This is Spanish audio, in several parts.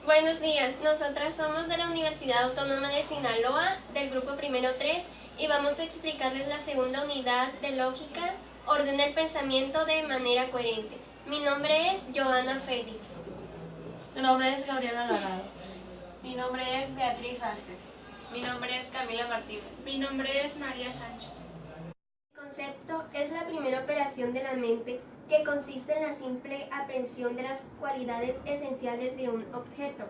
Buenos días, nosotras somos de la Universidad Autónoma de Sinaloa, del grupo primero 3, y vamos a explicarles la segunda unidad de lógica, ordena el pensamiento de manera coherente. Mi nombre es Joana Félix. Mi nombre es Gabriela Alvarado. Mi nombre es Beatriz Vázquez. Mi nombre es Camila Martínez. Mi nombre es María Sánchez. El concepto es la primera operación de la mente que consiste en la simple aprehensión de las cualidades esenciales de un objeto.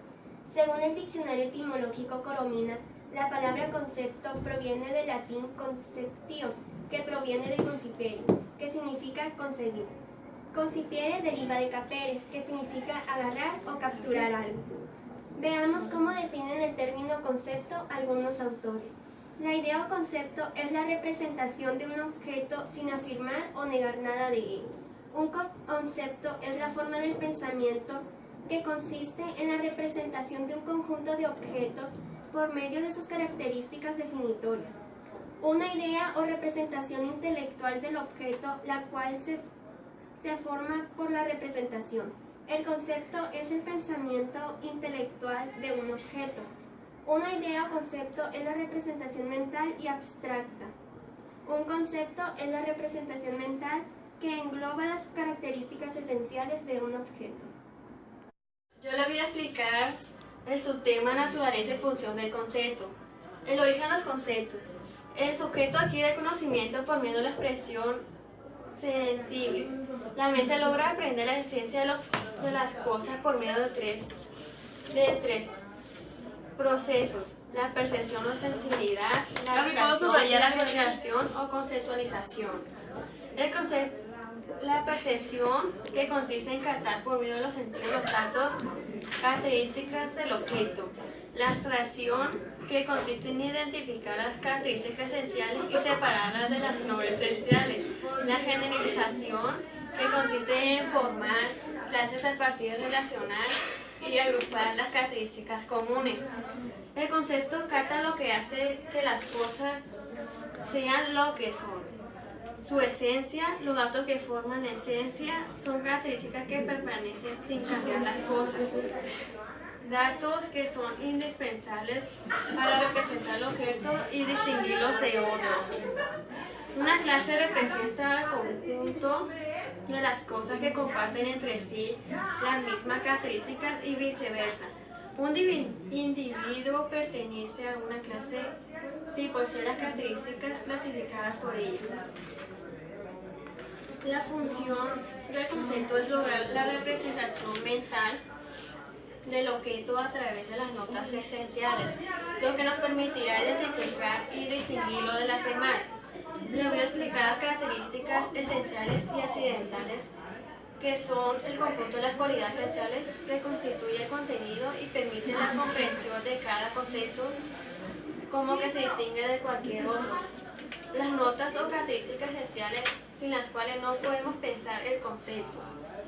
Según el diccionario etimológico Corominas, la palabra concepto proviene del latín conceptio, que proviene de concipere, que significa concebir. Concipiere deriva de capere, que significa agarrar o capturar algo. Veamos cómo definen el término concepto algunos autores. La idea o concepto es la representación de un objeto sin afirmar o negar nada de él. Un concepto es la forma del pensamiento que consiste en la representación de un conjunto de objetos por medio de sus características definitorias. Una idea o representación intelectual del objeto, la cual se forma por la representación. El concepto es el pensamiento intelectual de un objeto. Una idea o concepto es la representación mental y abstracta. Un concepto es la representación mental que engloba las características esenciales de un objeto. Yo le voy a explicar el subtema naturaleza y función del concepto. El origen de los conceptos. El sujeto adquiere conocimiento por medio de la expresión sensible. La mente logra aprender la esencia de las cosas por medio de tres procesos: la percepción o sensibilidad, la abstracción, la generación o conceptualización. La percepción, que consiste en captar por medio de los sentidos los datos, características del objeto. La abstracción, que consiste en identificar las características esenciales y separarlas de las no esenciales. La generalización, que consiste en formar clases a partir de relacionar y agrupar las características comunes. El concepto capta lo que hace que las cosas sean lo que son. Su esencia, los datos que forman la esencia, son características que permanecen sin cambiar las cosas. Datos que son indispensables para representar el objeto y distinguirlos de otros. Una clase representa el conjunto de las cosas que comparten entre sí las mismas características y viceversa. Un individuo pertenece a una clase si posee las características clasificadas por ella. La función del concepto es lograr la representación mental del objeto a través de las notas esenciales, lo que nos permitirá identificar y distinguirlo de las demás. Le voy a explicar las características esenciales y accidentales, que son el conjunto de las cualidades esenciales que constituye el contenido y permite la comprensión de cada concepto como que se distingue de cualquier otro. Las notas o características esenciales sin las cuales no podemos pensar el concepto.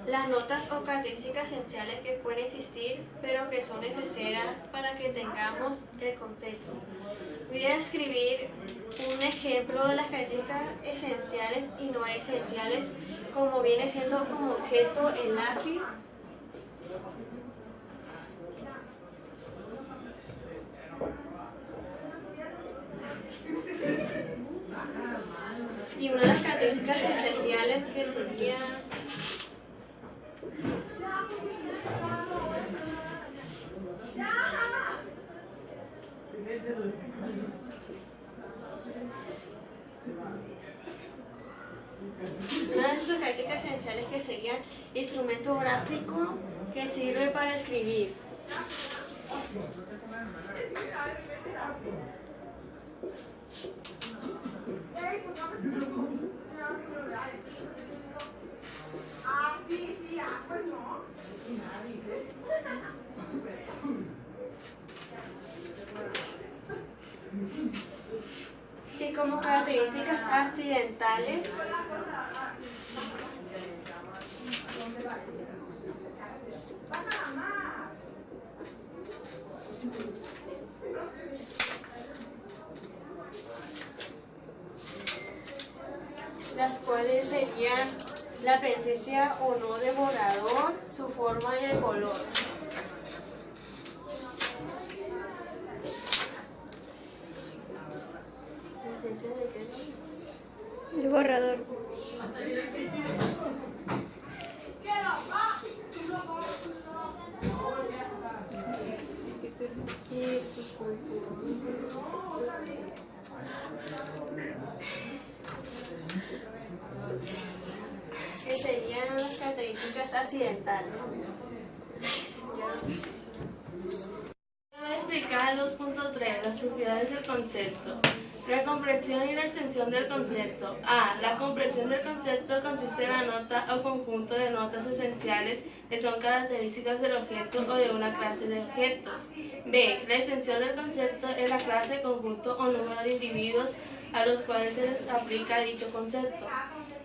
Las notas o características esenciales que pueden existir pero que son necesarias para que tengamos el concepto. Voy a escribir un ejemplo de las características esenciales y no esenciales, como viene siendo como objeto el lápiz, y una de las características esenciales que sería una de sus características esenciales que sería instrumento gráfico que sirve para escribir. Y como características accidentales, las cuales serían la presencia o no de borrador, su forma y el color. Que serían las características accidentales. Voy a explicar el 2.3, las propiedades del concepto. La comprensión y la extensión del concepto. A. La comprensión del concepto consiste en la nota o conjunto de notas esenciales que son características del objeto o de una clase de objetos. B. La extensión del concepto es la clase, conjunto o número de individuos a los cuales se les aplica dicho concepto.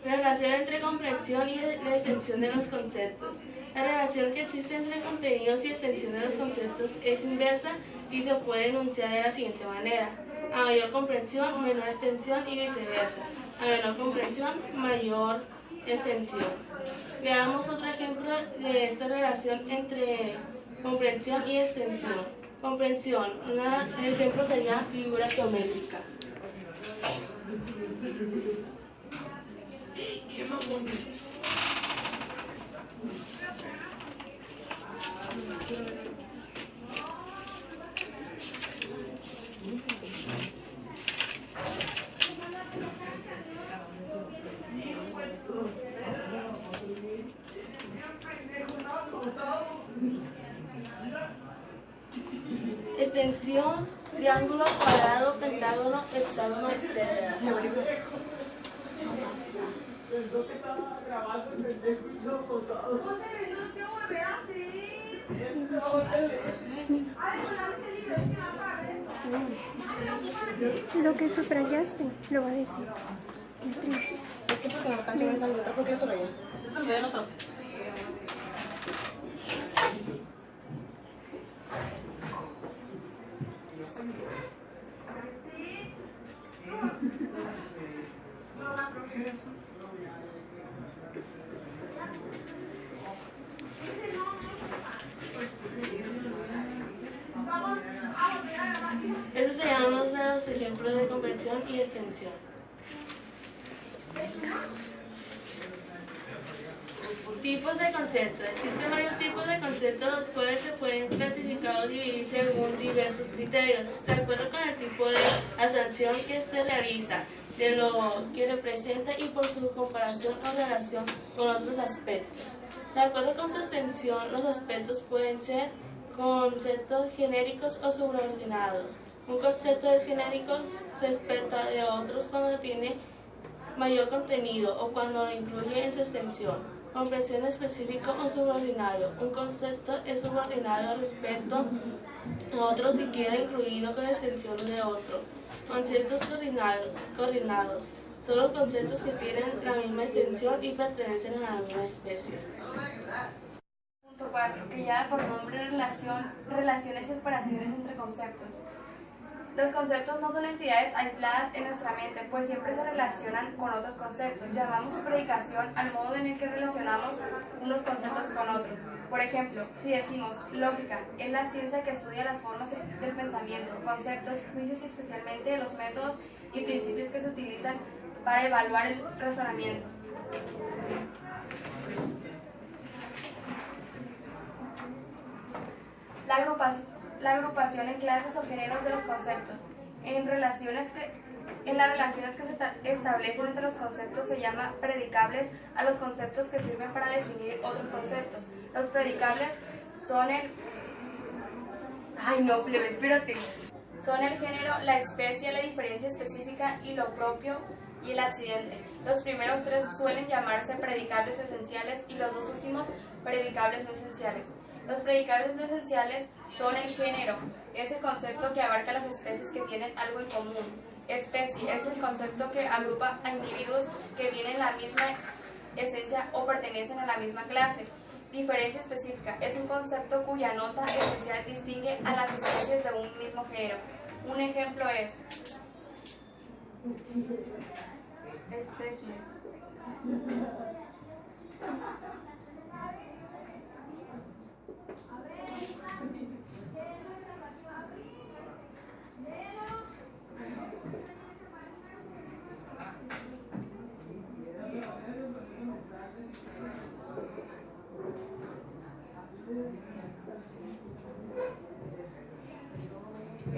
La relación entre comprensión y la extensión de los conceptos. La relación que existe entre contenidos y extensión de los conceptos es inversa y se puede enunciar de la siguiente manera: a mayor comprensión, menor extensión y viceversa. A menor comprensión, mayor extensión. Veamos otro ejemplo de esta relación entre comprensión y extensión. Comprensión. El ejemplo sería figura geométrica. ¿Qué más bonito? Extensión, triángulo, cuadrado, pentágono, hexágono, etc. Lo que subrayaste, lo va a decir. Beatriz. ¿Por qué? Porque no alcanzo a ver esa letra, ¿por qué eso lo veía? Yo en otro. Estos serían unos de los ejemplos de comprensión y extensión. Tipos de conceptos. Existen varios tipos de conceptos, los cuales se pueden clasificar o dividir según diversos criterios, de acuerdo con el tipo de abstracción que se realiza, de lo que representa y por su comparación o relación con otros aspectos. De acuerdo con su extensión, los aspectos pueden ser conceptos genéricos o subordinados. Un concepto es genérico respecto de otros cuando tiene mayor contenido o cuando lo incluye en su extensión. Comprensión específico o subordinario. Un concepto es subordinario respecto a otro si queda incluido con la extensión de otro. Conceptos coordinados. Son los conceptos que tienen la misma extensión y pertenecen a la misma especie. 4. Que lleva por nombre relaciones y operaciones entre conceptos. Los conceptos no son entidades aisladas en nuestra mente, pues siempre se relacionan con otros conceptos. Llamamos predicación al modo en el que relacionamos unos conceptos con otros. Por ejemplo, si decimos lógica, es la ciencia que estudia las formas del pensamiento, conceptos, juicios y especialmente los métodos y principios que se utilizan para evaluar el razonamiento. La agrupación en clases o géneros de los conceptos. En las relaciones que se establecen entre los conceptos se llama predicables a los conceptos que sirven para definir otros conceptos. Los predicables son Son el género, la especie, la diferencia específica y lo propio y el accidente. Los primeros tres suelen llamarse predicables esenciales y los dos últimos predicables no esenciales. Los predicables no esenciales son el género, es el concepto que abarca las especies que tienen algo en común. Especie es el concepto que agrupa a individuos que tienen la misma esencia o pertenecen a la misma clase. Diferencia específica es un concepto cuya nota esencial distingue a las especies de un mismo género. Un ejemplo es especies.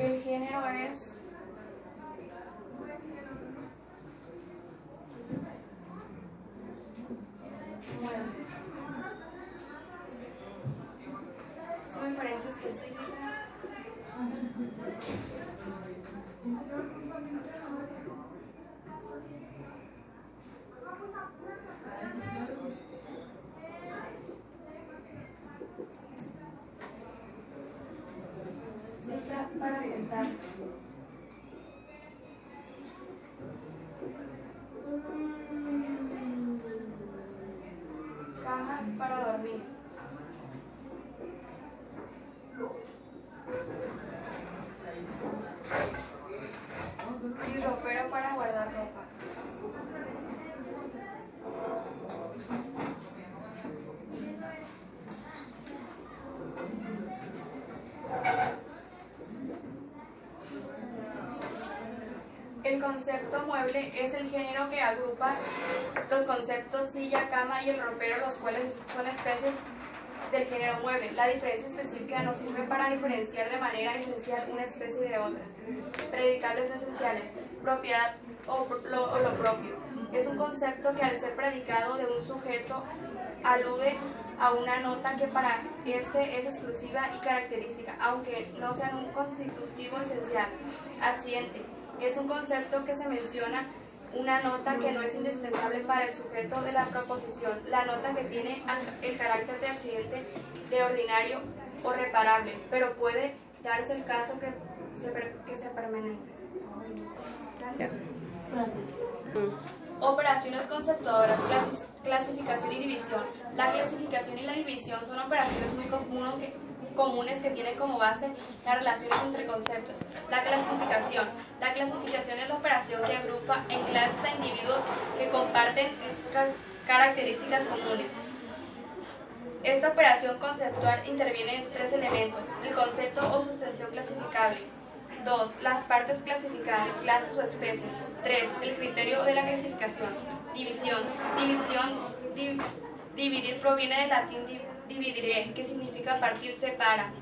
El género es su diferencia específica cita para sentarse. Cama para dormir. Y ropero para guardar ropa. El concepto mueble es el género que agrupa los conceptos silla, cama y el ropero, los cuales son especies del género mueble. La diferencia específica nos sirve para diferenciar de manera esencial una especie de otras. Predicables no esenciales, propiedad o lo propio. Es un concepto que al ser predicado de un sujeto alude a una nota que para este es exclusiva y característica, aunque no sea un constitutivo esencial. Accidente. Es un concepto que se menciona una nota que no es indispensable para el sujeto de la proposición, la nota que tiene el carácter de accidente de ordinario o reparable, pero puede darse el caso que se permanente. Operaciones conceptuadoras, clasificación y división. La clasificación y la división son operaciones muy comunes que tienen como base las relaciones entre conceptos. La clasificación es la operación que agrupa en clases a individuos que comparten características comunes. Esta operación conceptual interviene en tres elementos: el concepto o sustanción clasificable; 2. Las partes clasificadas, clases o especies; 3. El criterio de la clasificación. División. Dividir proviene del latín dividere, que significa partir, separa.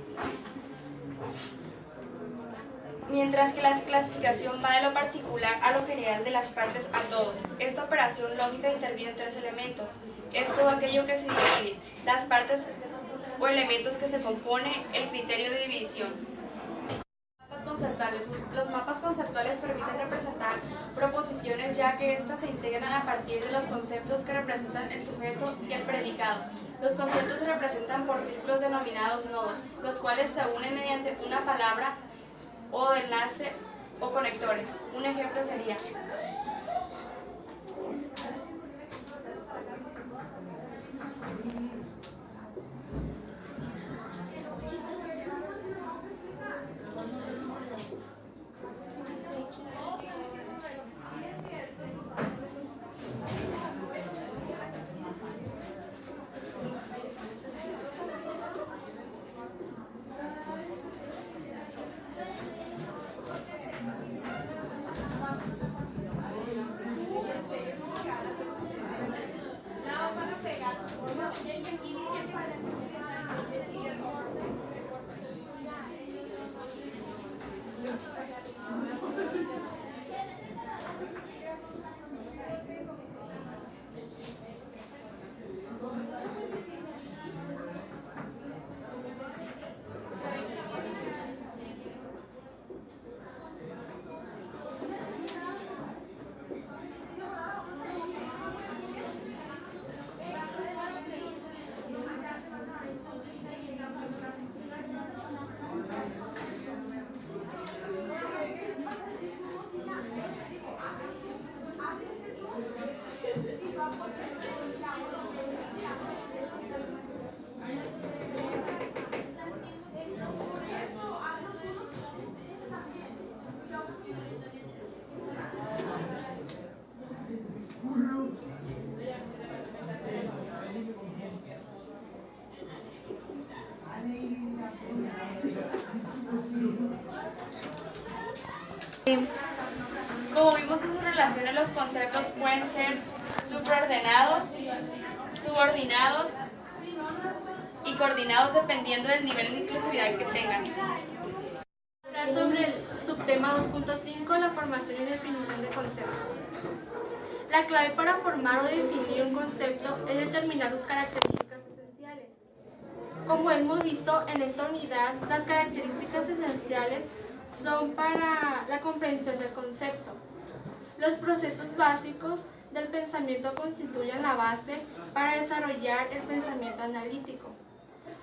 Mientras que la clasificación va de lo particular a lo general, de las partes a todo. Esta operación lógica interviene en tres elementos. Es todo aquello que se divide, las partes o elementos que se compone, el criterio de división. Los mapas conceptuales permiten representar proposiciones, ya que éstas se integran a partir de los conceptos que representan el sujeto y el predicado. Los conceptos se representan por círculos denominados nodos, los cuales se unen mediante una palabra o enlace o conectores. Un ejemplo sería: como vimos en sus relaciones, los conceptos pueden ser supraordenados, subordinados y coordinados dependiendo del nivel de inclusividad que tengan. hablar sobre el subtema 2.5, la formación y definición de conceptos. La clave para formar o definir un concepto es determinar sus características esenciales. Como hemos visto en esta unidad, las características esenciales son para la comprensión del concepto. Los procesos básicos del pensamiento constituyen la base para desarrollar el pensamiento analítico.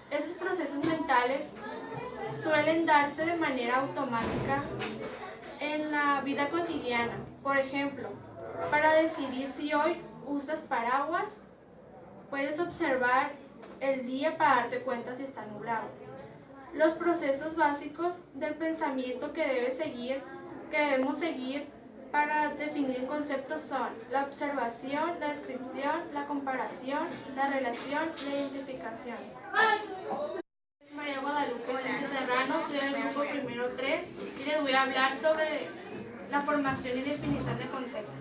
Esos procesos mentales suelen darse de manera automática en la vida cotidiana. Por ejemplo, para decidir si hoy usas paraguas, puedes observar el día para darte cuenta si está nublado. Los procesos básicos del pensamiento que debemos seguir para definir conceptos son la observación, la descripción, la comparación, la relación, la identificación. María Guadalupe Sánchez Serrano, soy del grupo primero 3 y les voy a hablar sobre la formación y definición de conceptos.